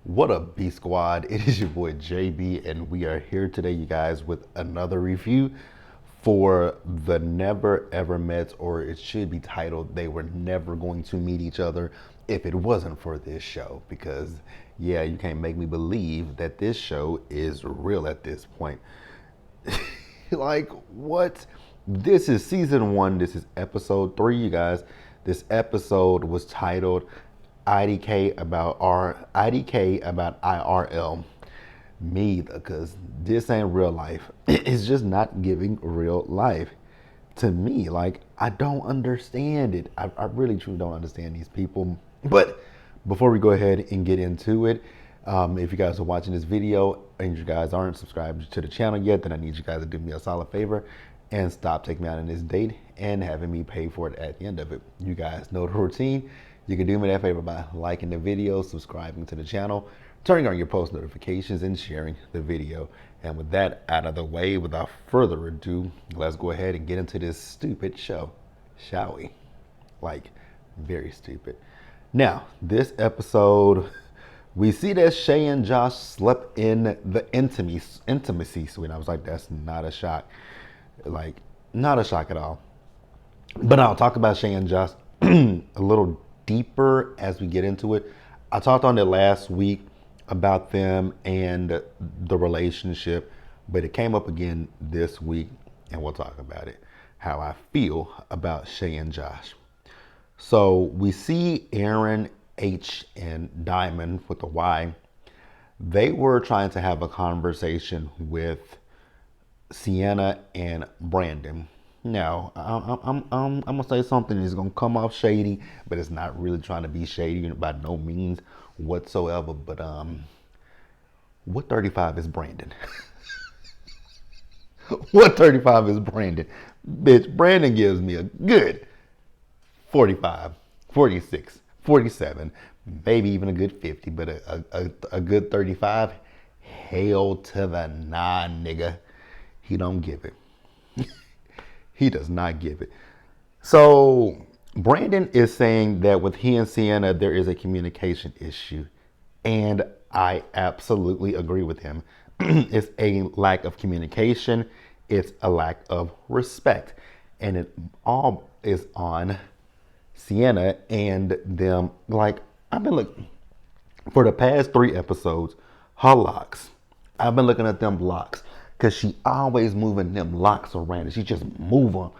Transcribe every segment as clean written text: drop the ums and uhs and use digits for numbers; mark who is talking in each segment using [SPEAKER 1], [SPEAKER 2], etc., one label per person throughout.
[SPEAKER 1] What up, B Squad? It is your boy JB, and we are here today, you guys, with another review for the Never Ever Met, or it should be titled They Were Never Going to Meet Each Other if it wasn't for this show. Because, yeah, you can't make me believe that this show is real at this point. Like, what? This is season 1. This is episode 3, you guys. This episode was titled IDK about IRL. Me, because this ain't real life. It's just not giving real life to me. Like, I don't understand it. I really truly don't understand these people. But before we go ahead and get into it, if you guys are watching this video and you guys aren't subscribed to the channel yet, then I need you guys to do me a solid favor and stop taking me out on this date and having me pay for it at the end of it. You guys know the routine. You can do me that favor by liking the video, subscribing to the channel, turning on your post notifications, and sharing the video. And with that out of the way, without further ado, let's go ahead and get into this stupid show, shall we? Like, very stupid. Now, this episode, we see that Shay and Josh slept in the intimacy suite. I was like, that's not a shock. Like, not a shock at all. But I'll talk about Shay and Josh a little deeper as we get into it. I talked on it last week about them and the relationship, but it came up again this week, and we'll talk about it, how I feel about Shay and Josh. So we see Aaron, H, and Diamond with the Y. They were trying to have a conversation with Sienna and Brandon. Now, I'm gonna say something that's gonna come off shady, but it's not really trying to be shady by no means whatsoever. But what 35 is Brandon? What 35 is Brandon? Bitch, Brandon gives me a good 45, 46, 47, maybe even a good 50, but a good 35. Hell to the nah, nigga. He don't give it. He does not give it. So Brandon is saying that with he and Sienna, there is a communication issue. And I absolutely agree with him. It's a lack of communication. It's a lack of respect. And it all is on Sienna and them. Like, I've been looking for the past 3 episodes, her locks. I've been looking at them locks. Because she always moving them locks around and she just move them.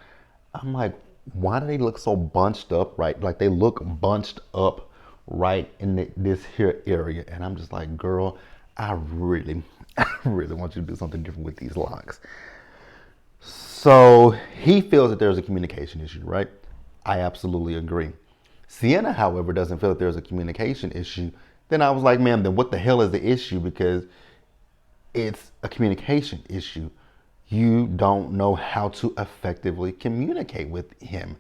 [SPEAKER 1] I'm like, why do they look so bunched up, right? Like they look bunched up right in this here area. And I'm just like, girl, I really want you to do something different with these locks. So he feels that there's a communication issue, right? I absolutely agree. Sienna, however, doesn't feel that there's a communication issue. Then I was like, man, then what the hell is the issue? Because it's a communication issue. You don't know how to effectively communicate with him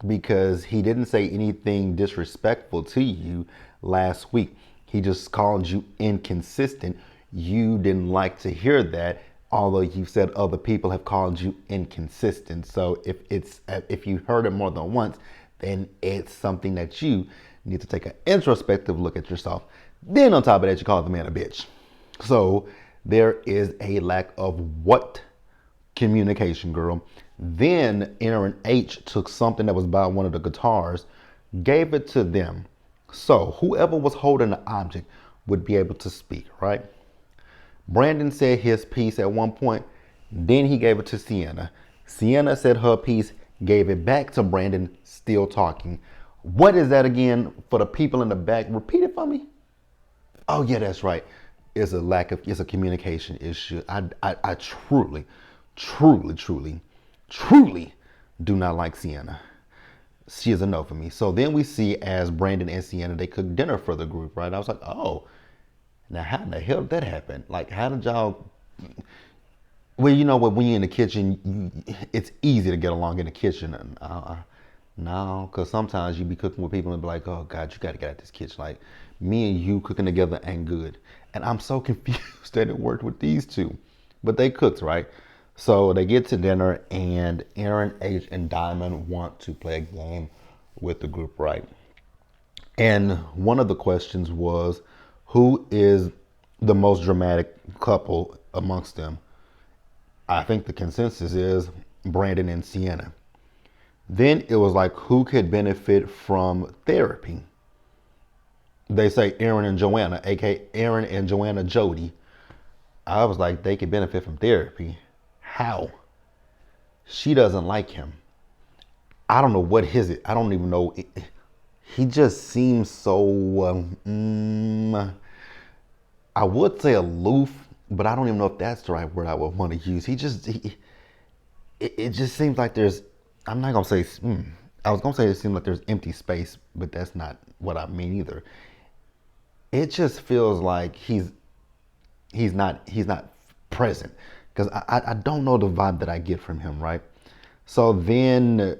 [SPEAKER 1] because he didn't say anything disrespectful to you last week. He just called you inconsistent. You didn't like to hear that, although you said other people have called you inconsistent. So if you heard it more than once, then it's something that you need to take an introspective look at yourself. Then on top of that, you call the man a bitch. So there is a lack of what communication, girl. Then Aaron H took something that was by one of the guitars, gave it to them. So whoever was holding the object would be able to speak, right? Brandon said his piece at one point, then he gave it to Sienna. Sienna said her piece, gave it back to Brandon, still talking. What is that again for the people in the back? Repeat it for me. Oh yeah, that's right. It's a communication issue. I truly do not like Sienna. She is a no for me. So then we see as Brandon and Sienna, they cook dinner for the group, right? I was like, oh, now how in the hell did that happen? Like, how did y'all, well, you know what, when you're in the kitchen, it's easy to get along in the kitchen. No, because sometimes you be cooking with people and be like, oh God, you got to get out this kitchen. Like, me and you cooking together ain't good. And I'm so confused that it worked with these two. But they cooked, right? So they get to dinner and Aaron, H, and Diamond want to play a game with the group, right? And one of the questions was, Who is the most dramatic couple amongst them? I think the consensus is Brandon and Sienna. Then it was like, who could benefit from therapy? They say Aaron and Joanna, aka Aaron and Joanna Jody. I was like, they could benefit from therapy. How? She doesn't like him. I don't know what his it. I don't even know. He just seems so. I would say aloof, but I don't even know if that's the right word I would want to use. It just seems like there's. I'm not gonna say. I was gonna say it seems like there's empty space, but that's not what I mean either. It just feels like he's not present because I don't know the vibe that I get from him, right? So then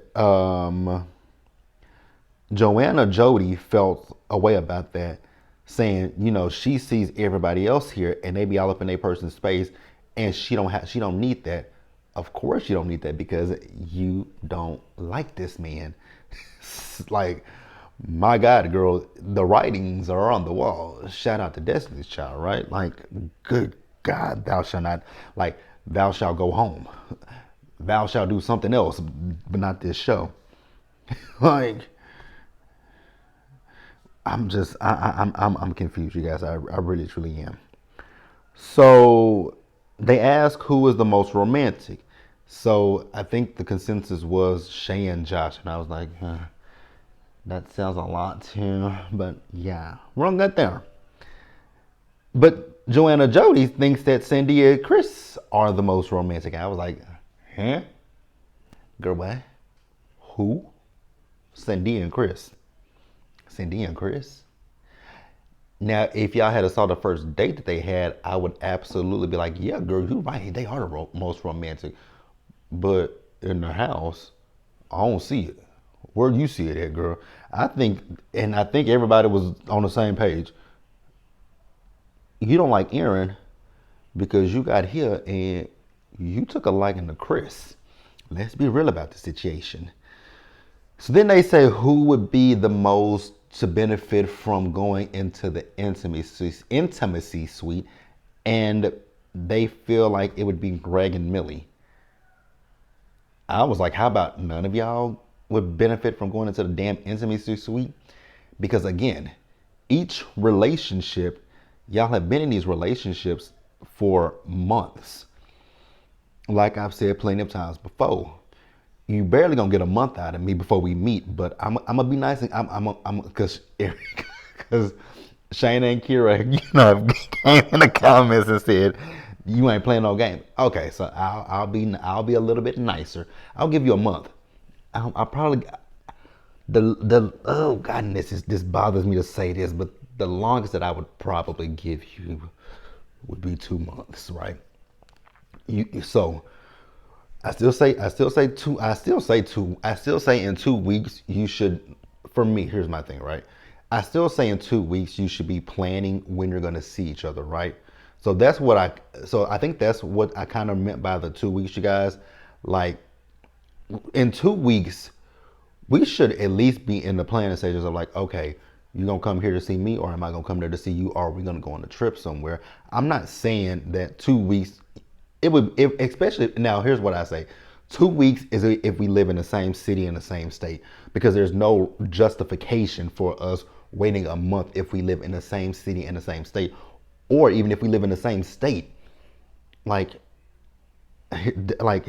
[SPEAKER 1] Joanna Jody felt a way about that, saying, she sees everybody else here and they be all up in their person's space, and she don't need that. Of course you don't need that because you don't like this man. Like, my God, girl, the writings are on the wall. Shout out to Destiny's Child, right? Like, good God, thou shalt not, like, thou shalt go home. Thou shalt do something else, but not this show. Like, I'm confused, you guys. I really truly am. So they ask who is the most romantic. So I think the consensus was Shay and Josh, and I was like, that sounds a lot too. But yeah, we're on that there. But Joanna Jody thinks that Sandy and Chris are the most romantic. I was like, huh? Girl, what? Who? Sandy and Chris. Sandy and Chris? Now, if y'all had saw the first date that they had, I would absolutely be like, yeah, girl, you're right. They are the most romantic. But in the house, I don't see it. Where do you see it at, girl? I think everybody was on the same page. You don't like Aaron because you got here and you took a liking to Chris. Let's be real about the situation. So then they say who would be the most to benefit from going into the intimacy suite, and they feel like it would be Greg and Millie. I was like, how about none of y'all would benefit from going into the damn intimacy suite? Because again, each relationship, y'all have been in these relationships for months. Like I've said plenty of times before, you barely gonna get a month out of me before we meet. But I'm gonna be nice, and I'm because Shayna and Kira, came in the comments and said you ain't playing no game. Okay, so I'll be a little bit nicer. I'll give you a month. I'll probably the oh God, this bothers me to say this, but the longest that I would probably give you would be 2 months, right? So I still say in 2 weeks you should. For me, here's my thing, right? I still say in 2 weeks you should be planning when you're gonna see each other, right? So I think that's what I kind of meant by the 2 weeks, you guys. Like, in 2 weeks, we should at least be in the planning stages of like, okay, you gonna come here to see me, or am I gonna come there to see you, or are we gonna go on a trip somewhere? I'm not saying that 2 weeks. Especially now. Here's what I say: 2 weeks is if we live in the same city in the same state, because there's no justification for us waiting a month if we live in the same city in the same state, or even if we live in the same state. Like, let's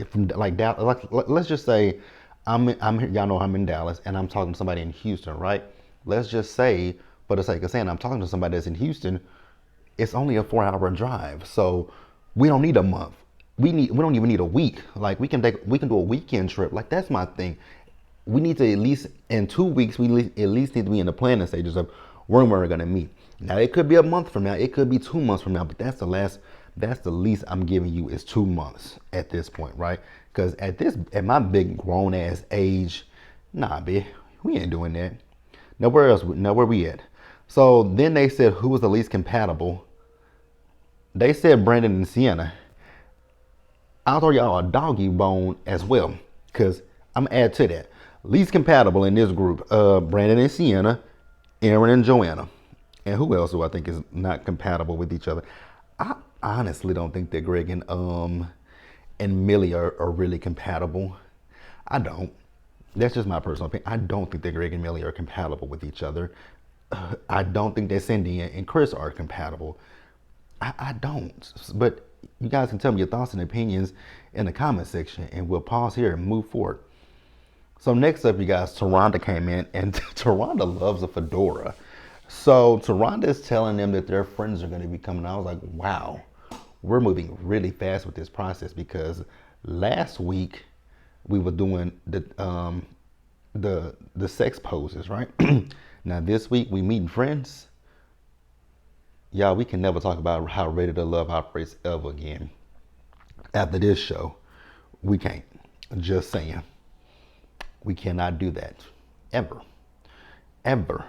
[SPEAKER 1] just say I'm y'all know I'm in Dallas and I'm talking to somebody in Houston, right? Let's just say, for the sake of saying, I'm talking to somebody that's in Houston. It's only a 4-hour drive, so we don't need a month. We don't even need a week. Like, we can do a weekend trip. Like, that's my thing. We need to at least in 2 weeks. We at least need to be in the planning stages of when we're gonna meet. Now, it could be a month from now. It could be 2 months from now. But that's the last. That's the least I'm giving you is 2 months at this point, right? Because at my big grown ass age, nah, bitch, we ain't doing that. Now where we at? So then they said who was the least compatible. They said Brandon and Sienna. I'll throw y'all a doggy bone as well, because I'm gonna add to that. Least compatible in this group, Brandon and Sienna, Aaron and Joanna. And who else do I think is not compatible with each other? I honestly don't think that Greg and Millie are really compatible. I don't. That's just my personal opinion. I don't think that Greg and Millie are compatible with each other. I don't think that Cindy and Chris are compatible. I don't. But you guys can tell me your thoughts and opinions in the comment section, and we'll pause here and move forward. So next up, you guys, Taronda came in, and Taronda loves a fedora. So Taronda is telling them that their friends are going to be coming. I was like, wow, we're moving really fast with this process, because last week we were doing the sex poses, right? Now this week we meeting friends. Y'all, we can never talk about how Ready to Love operates ever again. After this show, we can't. Just saying. We cannot do that. Ever. Ever.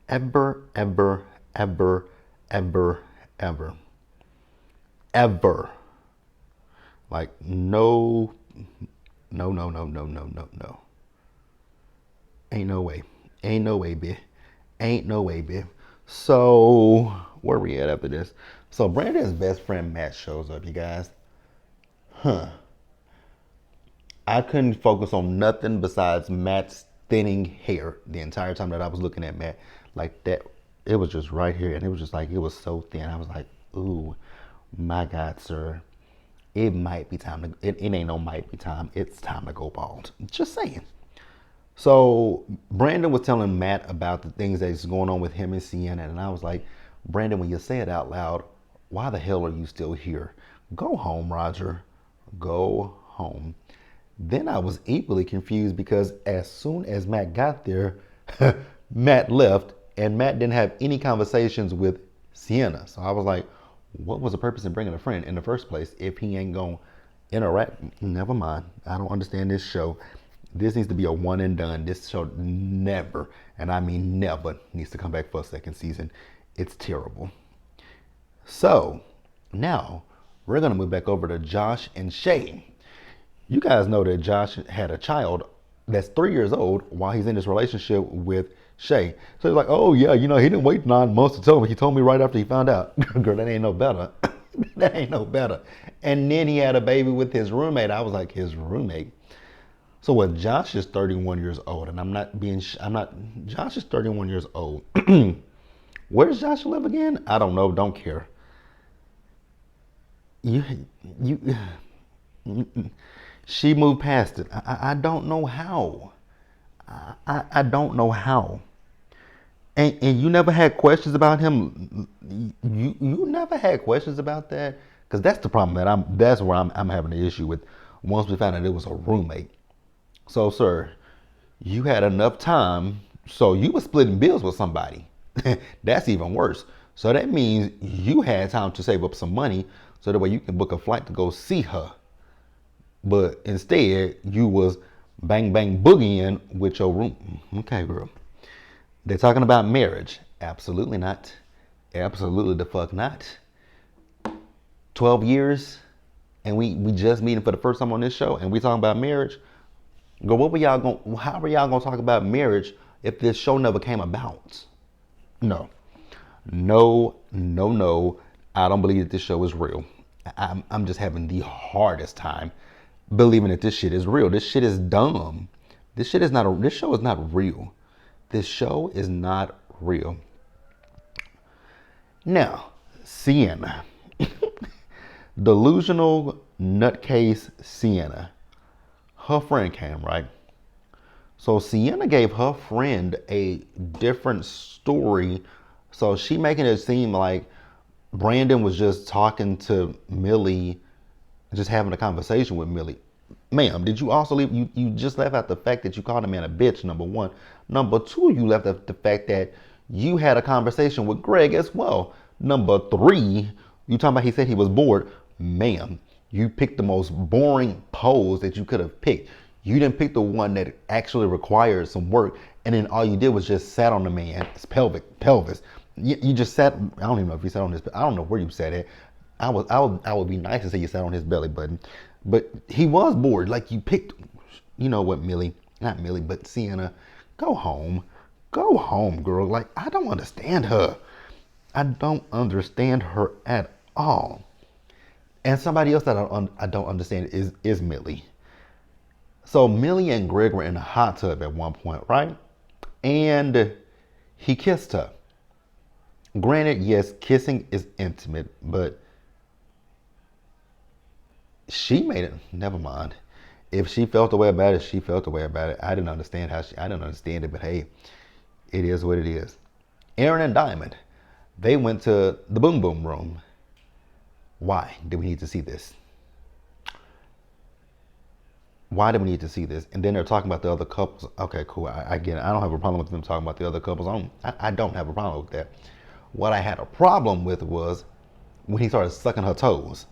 [SPEAKER 1] Ever, ever, ever, ever, ever. Ever. Like, no, no, no, no, no, no, no, no. Ain't no way. Ain't no way, bitch. Ain't no way, bitch. So, where we at after this? So, Brandon's best friend, Matt, shows up, you guys. I couldn't focus on nothing besides Matt's thinning hair the entire time that I was looking at Matt. Like that, it was just right here, and it was just like, it was so thin. I was like, ooh, my God, sir. It might be time to, it ain't no might be time. It's time to go bald. Just saying. So Brandon was telling Matt about the things that's going on with him and Sienna, and I was like, Brandon, when you say it out loud, why the hell are you still here? Go home, Roger. Go home. Then I was equally confused, because as soon as Matt got there, Matt left, and Matt didn't have any conversations with Sienna. So I was like, what was the purpose in bringing a friend in the first place if he ain't going to interact? Never mind. I don't understand this show. This needs to be a one and done. This show never, and I mean never, needs to come back for a second season. It's terrible. So now we're going to move back over to Josh and Shay. You guys know that Josh had a child that's 3 years old while he's in this relationship with Shay. So he's like, oh yeah, he didn't wait 9 months to tell me. He told me right after he found out. Girl, that ain't no better. That ain't no better. And then he had a baby with his roommate. I was like, his roommate? So what, Josh is 31 years old, and Josh is 31 years old. Where does Josh live again? I don't know, don't care. You, she moved past it. I don't know how. I don't know how. And you never had questions about him. You never had questions about that, because that's the problem that's where I'm having an issue with. Once we found out it was a roommate. So, sir, you had enough time, so you were splitting bills with somebody. That's even worse. So that means you had time to save up some money, so that way you can book a flight to go see her. But instead, you was bang bang boogieing with your room. Okay, girl. They're talking about marriage. Absolutely not. Absolutely the fuck not. 12 years, and we just meeting for the first time on this show, and we talking about marriage. Girl, how are y'all gonna talk about marriage if this show never came about? No. No, no, no. I don't believe that this show is real. I'm just having the hardest time believing that this shit is real. This shit is dumb. This show is not real. This show is not real. Now, Sienna. Delusional nutcase Sienna. Her friend came, right? So Sienna gave her friend a different story. So she making it seem like Brandon was just talking to Millie, just having a conversation with Millie. Ma'am, did you also leave? You just left out the fact that you called a man a bitch, number one. Number two, you left out the fact that you had a conversation with Greg as well. Number three, you talking about he said he was bored. Ma'am, you picked the most boring pose that you could have picked. You didn't pick the one that actually required some work, and then all you did was just sat on the man's pelvis. You just sat. I don't even know if you sat on his. I don't know where you sat at. I would be nice to say you sat on his belly button, but he was bored. Like, you picked. You know what, not Millie, but Sienna. Go home, girl. Like, I don't understand her. I don't understand her at all. And somebody else that I don't understand is Millie. So Millie and Greg were in a hot tub at one point, right? And he kissed her. Granted, yes, kissing is intimate, but she made it. Never mind. If she felt the way about it, she felt the way about it. I didn't understand I didn't understand it, but hey, it is what it is. Aaron and Diamond, they went to the boom boom room. Why do we need to see this? Why do we need to see this? And then they're talking about the other couples. Okay, cool. I get it. I don't have a problem with them talking about the other couples. I don't have a problem with that. What I had a problem with was when he started sucking her toes.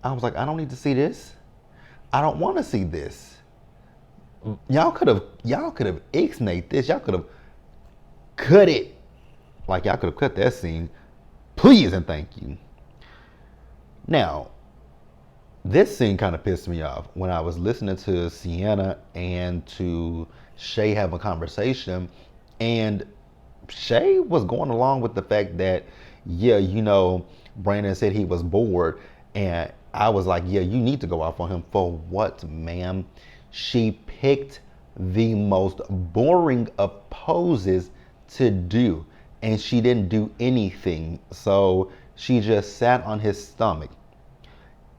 [SPEAKER 1] I was like, I don't need to see this. I don't want to see this. Y'all could have ixnayed this. Y'all could have cut it. Like y'all could have cut that scene. Please and thank you. Now, this scene kind of pissed me off when I was listening to Sienna and to Shay have a conversation, and Shay was going along with the fact that, yeah, Brandon said he was bored, and I was like, yeah, you need to go off on him. For what, ma'am? She picked the most boring of poses to do, and she didn't do anything. So she just sat on his stomach.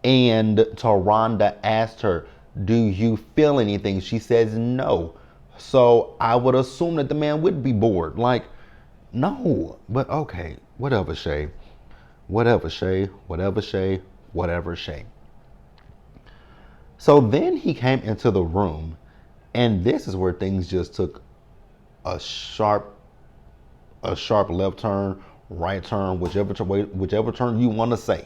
[SPEAKER 1] And Taronda asked her, do you feel anything? She says no. So I would assume that the man would be bored. Like, no. But okay, whatever, Shay. Whatever, Shay. Whatever, Shay. Whatever, Shay. So then he came into the room, and this is where things just took a sharp left turn, right turn, whichever turn you want to say.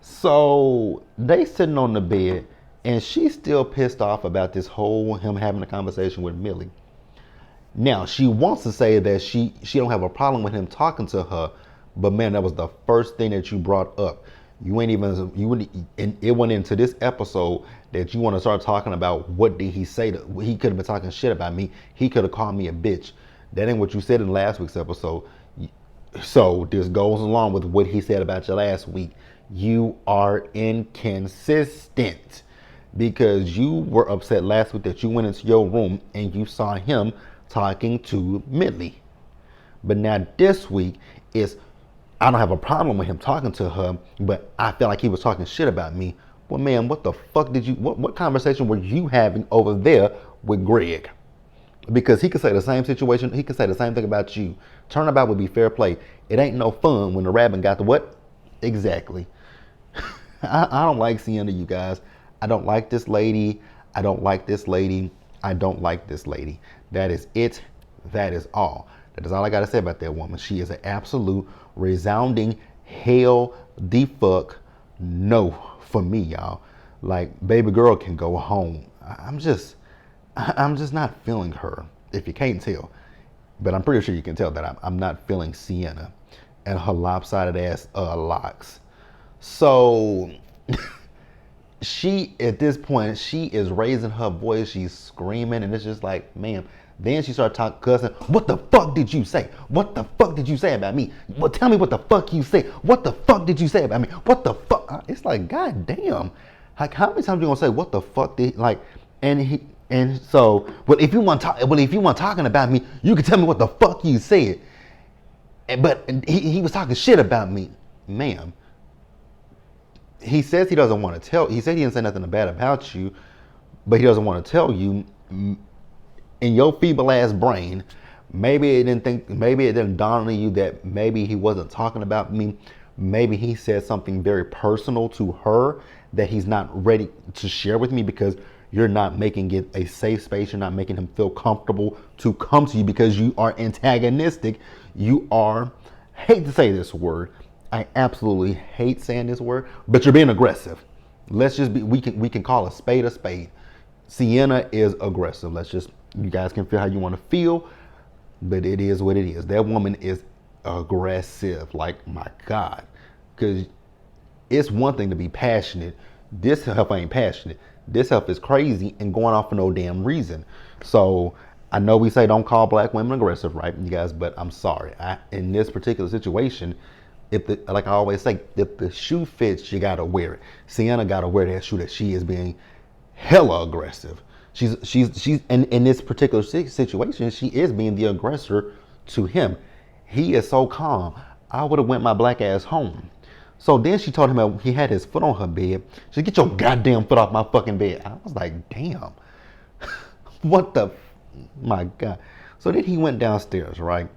[SPEAKER 1] So they sitting on the bed, and she's still pissed off about this whole him having a conversation with Millie. Now she wants to say that she don't have a problem with him talking to her, but man, that was the first thing that you brought up. You wouldn't, and it went into this episode that you want to start talking about what did he say? He could have been talking shit about me. He could have called me a bitch. That ain't what you said in last week's episode. So this goes along with what he said about you last week. You are inconsistent because you were upset last week that you went into your room and you saw him talking to Millie. But now this week is, I don't have a problem with him talking to her, but I felt like he was talking shit about me. Well, man, what the fuck what conversation were you having over there with Greg? Because he could say the same situation, he could say the same thing about you. Turnabout would be fair play. It ain't no fun when the rabbit got the what? Exactly. I don't like Sienna, you guys. I don't like this lady. I don't like this lady. I don't like this lady. That is it. That is all. That is all I got to say about that woman. She is an absolute resounding hell the fuck no for me, y'all. Like, baby girl can go home. I'm just not feeling her, if you can't tell. But I'm pretty sure you can tell that I'm not feeling Sienna and her lopsided ass locks. So she, at this point, she is raising her voice. She's screaming, and it's just like, ma'am. Then she started talking, cussing. What the fuck did you say? What the fuck did you say about me? Well, tell me what the fuck you say. What the fuck did you say about me? What the fuck? It's like, god damn. Like, how many times you gonna say what the fuck did like? And so, well, if you want talking about me, you can tell me what the fuck you said. But he was talking shit about me, ma'am. He says he doesn't want to tell. He said he didn't say nothing bad about you, but he doesn't want to tell you. In your feeble ass brain, maybe it didn't dawn on you that maybe he wasn't talking about me. Maybe he said something very personal to her that he's not ready to share with me because you're not making it a safe space. You're not making him feel comfortable to come to you because you are antagonistic. You are, hate to say this word. I absolutely hate saying this word, but you're being aggressive. Let's just be, we can call a spade a spade. Sienna is aggressive. You guys can feel how you want to feel, but it is what it is. That woman is aggressive. Like, my God. Because it's one thing to be passionate. This help ain't passionate. This help is crazy and going off for no damn reason. So I know we say don't call black women aggressive, right, you guys? But I'm sorry. In this particular situation, if the, like I always say, if the shoe fits, you gotta wear it. Sienna gotta wear that shoe that she is being hella aggressive. She's in this particular situation, she is being the aggressor to him. He is so calm. I would have went my black ass home. So then she told him that he had his foot on her bed. She said, get your goddamn foot off my fucking bed. I was like, damn. What the, my God. So then he went downstairs, right?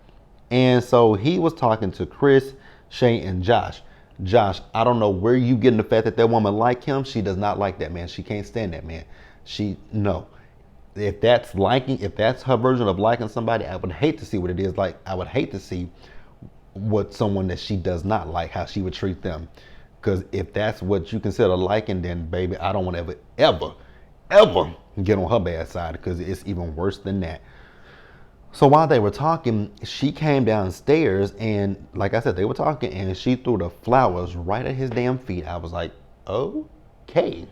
[SPEAKER 1] And so he was talking to Chris, Shay, and Josh. Josh, I don't know where you getting the fact that that woman like him. She does not like that man. She can't stand that man. No. If that's liking, if that's her version of liking somebody, I would hate to see what it is like. I would hate to see what someone that she does not like, how she would treat them. Because if that's what you consider liking, then baby, I don't want to ever get on her bad side, because it's even worse than that. So while they were talking, she came downstairs, and like I said, they were talking, and she threw the flowers right at his damn feet. I was like, okay.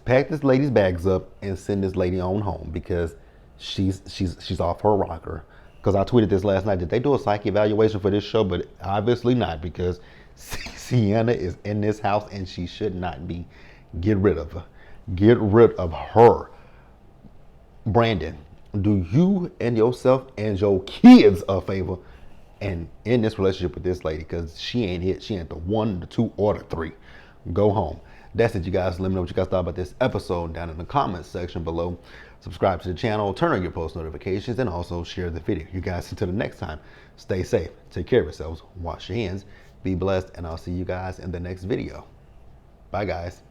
[SPEAKER 1] Pack this lady's bags up and send this lady on home, because she's off her rocker. Because I tweeted this last night. Did they do a psych evaluation for this show? But obviously not, because Sienna is in this house and she should not be. Get rid of her. Get rid of her. Brandon, do you and yourself and your kids a favor and in this relationship with this lady, because she ain't it. She ain't the 1, the 2, or the 3. Go home. That's it, you guys. Let me know what you guys thought about this episode down in the comments section below. Subscribe to the channel, turn on your post notifications, and also share the video. You guys, until the next time, stay safe, take care of yourselves, wash your hands, be blessed, and I'll see you guys in the next video. Bye, guys.